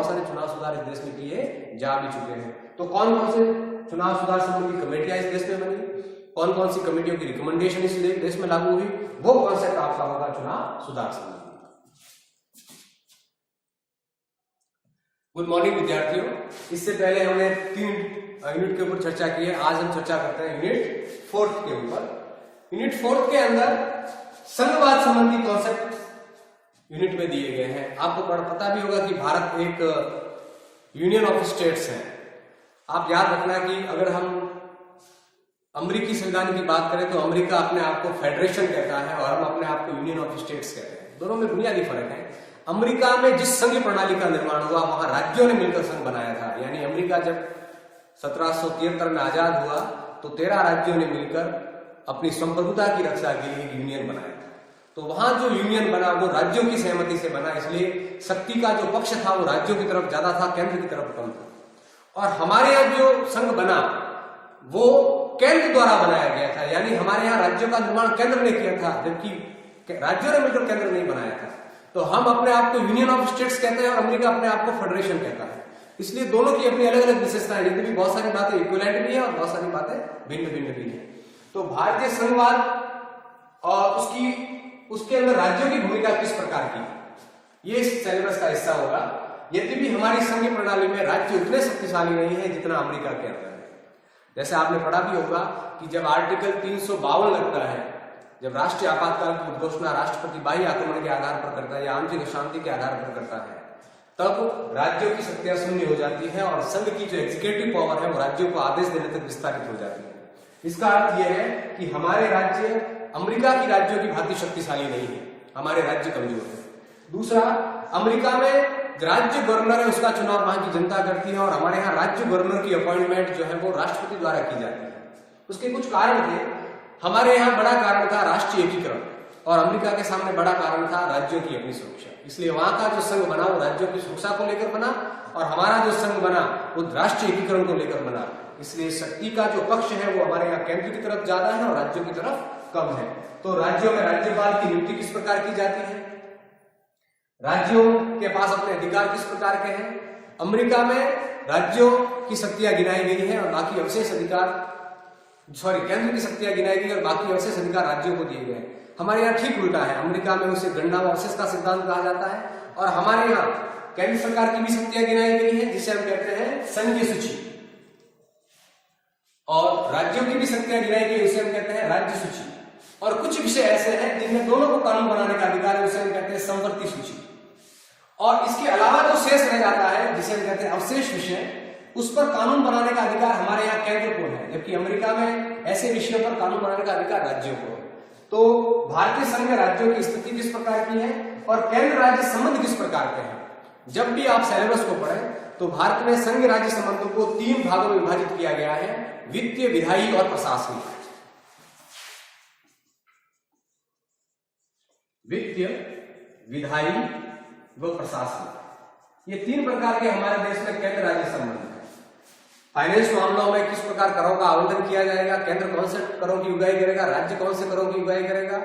बहुत सारे चुनाव सुधार इस देश में किए जा भी चुके हैं। तो कौन कौन से चुनाव सुधार संबंधी कमेटियां इस देश में बनी, कौन कौन सी कमेटियों की रिकमेंडेशन इस देश में लागू हुई, वो कॉन्सेप्ट आपका होगा चुनाव सुधार संबंधी। गुड मॉर्निंग विद्यार्थियों, इससे पहले हमने 3 यूनिट के ऊपर चर्चा की है। आज हम चर्चा करते हैं यूनिट 4 के ऊपर। यूनिट 4 के अंदर संघवाद संबंधी कॉन्सेप्ट यूनिट में दिए गए हैं। आपको पता भी होगा कि भारत एक यूनियन ऑफ स्टेट्स है। आप याद रखना कि अगर हम अमेरिकी संविधान की बात करें तो अमेरिका अपने आप को फेडरेशन कहता है और हम अपने आप को यूनियन ऑफ स्टेट्स कहते हैं। दोनों में बुनियादी फर्क है। अमेरिका में जिस संघ प्रणाली का निर्माण हुआ वहां राज्यों ने मिलकर संघ बनाया था। यानी अमेरिका जब 1773 में आजाद हुआ तो 13 राज्यों ने मिलकर अपनी संप्रभुता की रक्षा के लिए एक यूनियन बनाया था। तो वहां जो यूनियन बना वो राज्यों की सहमति से बना, इसलिए शक्ति का जो पक्ष था वो राज्यों की तरफ ज्यादा था, केंद्र की तरफ कम था। और हमारे यहाँ जो संघ बना वो केंद्र द्वारा बनाया गया था। यानी हमारे यहाँ राज्यों का निर्माण केंद्र ने किया था, जबकि राज्यों ने मिलकर केंद्र नहीं बनाया था। तो हम अपने आप को यूनियन ऑफ स्टेट्स कहते हैं और अमेरिका अपने आप को फेडरेशन कहता है। इसलिए दोनों की अपनी अलग अलग विशेषताएं, लेकिन भी बहुत सारी बातें इक्विवेलेंट भी है और बहुत सारी बातें भिन्न भिन्न भी है। तो भारतीय संघवाद और उसके अंदर राज्यों की भूमिका किस प्रकार की, ये सिलेबस का हिस्सा होगा। यद्यपि हमारी संघीय प्रणाली में राज्य उतने शक्तिशाली नहीं है जितना अमेरिका के अंदर है। जैसे आपने पढ़ा भी होगा कि जब आर्टिकल 352 लगता है, जब राष्ट्रीय आपातकाल की घोषणा राष्ट्रपति बाह्य आक्रमण के आधार पर करता है या आंतरिक अशांति के आधार पर करता है, तब राज्यों की शक्तियां शून्य हो जाती है और संघ की जो एग्जीक्यूटिव पावर है वो राज्यों को आदेश देने तक विस्तारित हो जाती है। इसका अर्थ यह है कि हमारे राज्य अमेरिका की राज्यों की भांति शक्तिशाली नहीं है, हमारे राज्य कमजोर है। दूसरा, अमेरिका में राज्य गवर्नर है, उसका चुनाव वहां की जनता करती है और हमारे यहाँ राज्य गवर्नर की अपॉइंटमेंट जो है वो राष्ट्रपति द्वारा की जाती है। उसके कुछ कारण थे। हमारे यहाँ बड़ा कारण था राष्ट्रीय एकीकरण और अमेरिका के सामने बड़ा कारण था राज्यों की अपनी सुरक्षा। इसलिए वहां का जो संघ बना वो राज्यों की सुरक्षा को लेकर बना और हमारा जो संघ बना वो राष्ट्रीय एकीकरण को लेकर बना। इसलिए शक्ति का जो पक्ष है वो हमारे यहाँ केंद्र की तरफ ज्यादा है और राज्यों की तरफ कम है। तो राज्यों में राज्यपाल की नियुक्ति किस प्रकार की जाती है, राज्यों के पास अपने अधिकार किस प्रकार के हैं। अमेरिका में राज्यों की शक्तियां गिनाई गई है और बाकी अवशेष अधिकार केंद्र की शक्तियां गिनाई गई और बाकी अवशेष अधिकार राज्यों को दिए गए। हमारे यहाँ ठीक उल्टा है। अमेरिका में उसे गणना व अवशेष का सिद्धांत कहा जाता है और हमारे यहाँ केंद्र सरकार की भी शक्तियां गिनाई गई है जिसे हम कहते हैं संघीय सूची, और राज्यों की भी शक्तियां गिनाई गई उसे हम कहते हैं राज्य सूची। और कुछ विषय ऐसे हैं जिनमें दोनों को कानून बनाने का अधिकार है, उसे हम कहते हैं समवर्ती सूची। और इसके अलावा जो शेष रह जाता है जिसे हम कहते हैं अवशेष विषय, उस पर कानून बनाने का अधिकार हमारे यहाँ केंद्र को है, जबकि अमेरिका में ऐसे विषयों पर कानून बनाने का अधिकार राज्यों को है। तो भारतीय संघ में राज्यों की स्थिति किस प्रकार की है और केंद्र राज्य संबंध किस प्रकार के हैं। जब भी आप सिलेबस को पढ़ें तो भारत में संघ राज्य संबंधों को 3 भागों में विभाजित किया गया है, वित्तीय, विधायी और प्रशासनिक। वित्तीय, विधायी व प्रशासनिक, ये 3 प्रकार के हमारे देश में केंद्र राज्य संबंध है। फाइनेंस मामलों में किस प्रकार करों का आवंटन किया जाएगा, केंद्र कौन से करों की उगाही करेगा, राज्य कौन से करों की उगाही करेगा,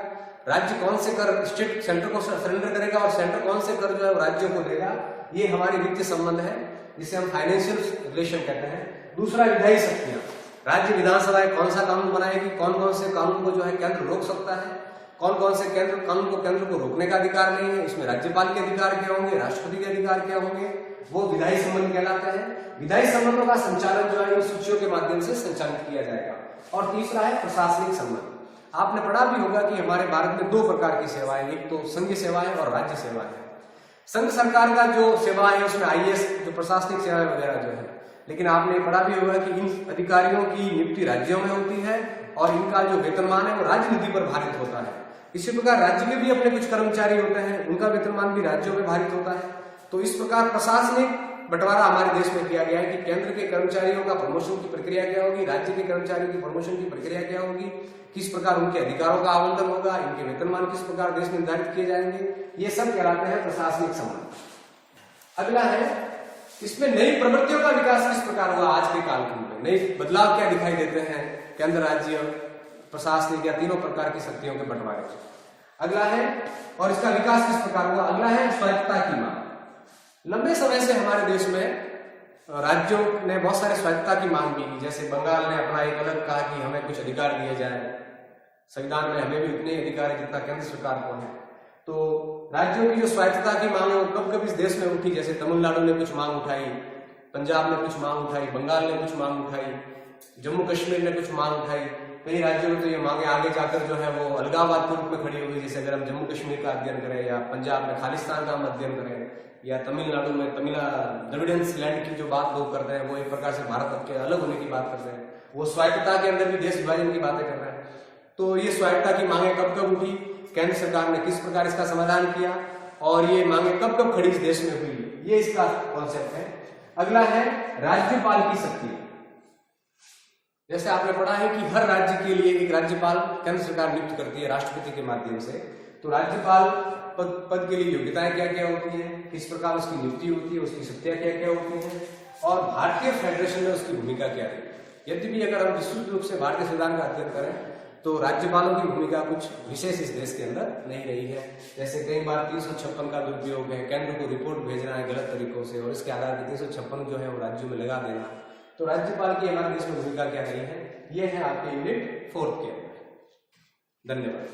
राज्य कौन से कर स्टेट सेंटर को सरेंडर करेगा और सेंटर कौन से कर जो है राज्यों को देगा, ये हमारी वित्तीय संबंध है जिसे हम फाइनेंशियल रिलेशन कहते हैं। दूसरा, विधायी शक्तियां, राज्य विधानसभाएं कौन सा कानून बनाएगी, कौन कौन से कानून को जो है केंद्र रोक सकता है, कौन कौन से कानून को केंद्र को रोकने का अधिकार नहीं है, इसमें राज्यपाल के अधिकार क्या होंगे, राष्ट्रपति के अधिकार क्या होंगे, वो विधायी संबंध कहलाते हैं। विधायी संबंधों का संचालन जो है इन सूचियों के माध्यम से संचालित किया जाएगा। और तीसरा है प्रशासनिक संबंध। आपने पढ़ा भी होगा कि हमारे भारत में 2 प्रकार की सेवाएं, एक तो संघीय सेवाएं और राज्य सेवाएं। संघ सरकार का जो सेवा है उसमें आईएएस जो प्रशासनिक सेवाएं वगैरह जो है, लेकिन आपने पढ़ा भी होगा कि इन अधिकारियों की नियुक्ति राज्यों में होती है और इनका जो वेतनमान है वो राजनीति पर भारित होता है। इसी प्रकार राज्य के भी अपने कुछ कर्मचारी होते हैं, उनका वेतनमान भी राज्यों में भारित होता है। तो इस प्रकार प्रशासनिक बंटवारा हमारे देश में किया गया है कि केंद्र के कर्मचारियों का प्रमोशन की प्रक्रिया क्या होगी, राज्य के कर्मचारियों की प्रमोशन की प्रक्रिया क्या होगी, किस प्रकार उनके अधिकारों का आवंटन होगा, इनके वेतनमान किस प्रकार देश में निर्धारित किए जाएंगे, ये सब कहलाते हैं प्रशासनिक संबंध। अगला है, इसमें नई प्रवृत्तियों का विकास किस प्रकार हुआ आज के कालखंड में, नई बदलाव क्या दिखाई देते हैं केंद्र, राज्य, प्रशासनिक या तीनों प्रकार की शक्तियों के बंटवारे से। अगला है, और इसका विकास किस प्रकार हुआ। अगला है स्वायत्तता की मांग। लंबे समय से हमारे देश में राज्यों ने बहुत सारे स्वायत्तता की मांग भी की। जैसे बंगाल ने अपना एक अलग कहा कि हमें कुछ अधिकार दिए जाए, संविधान में हमें भी उतने अधिकार है जितना केंद्र सरकार को है। तो राज्यों की जो स्वायत्तता की मांग है वो कब कब इस देश में उठी। जैसे तमिलनाडु ने कुछ मांग उठाई, पंजाब ने कुछ मांग उठाई, बंगाल ने कुछ मांग उठाई, जम्मू कश्मीर ने कुछ मांग उठाई। कई राज्यों में तो ये मांगे आगे जाकर जो है वो अलगाववाद के रूप में खड़ी हुई। जैसे अगर हम जम्मू कश्मीर का अध्ययन करें या पंजाब में खालिस्तान का हम अध्ययन करें या तमिलनाडु में द्रविडियंस लैंड की जो बात लोग करते हैं वो एक प्रकार से भारत के अलग होने की बात करते हैं। वो स्वायत्तता के अंदर भी देश विभाजन की बातें कर रहे हैं। तो ये स्वायत्तता की मांगे कब कब उठी, केंद्र सरकार ने किस प्रकार इसका समाधान किया और ये मांगे कब कब खड़ी इस देश में हुई, ये इसका कॉन्सेप्ट है। अगला है राज्यपाल की शक्ति। जैसे आपने पढ़ा है कि हर राज्य के लिए एक राज्यपाल केंद्र सरकार नियुक्त करती है राष्ट्रपति के माध्यम से। तो राज्यपाल पद के लिए योग्यताएं क्या क्या होती है, किस प्रकार उसकी नियुक्ति होती है, उसकी शक्तियां क्या क्या होती है और भारतीय फेडरेशन में उसकी भूमिका क्या रही। यद्यपि अगर हम विस्तृत रूप से भारतीय संविधान का अध्ययन करें तो राज्यपालों की भूमिका कुछ विशेष इस देश के अंदर नहीं रही है। जैसे कई बार 356 का दुरुपयोग है, केंद्र को रिपोर्ट भेजना है गलत तरीकों से और इसके आधार पर 356 जो है वो राज्यों में लगा देना। तो राज्यपाल की हमारे देश में भूमिका क्या रही है, ये है आपके यूनिट 4 के अंदर। धन्यवाद।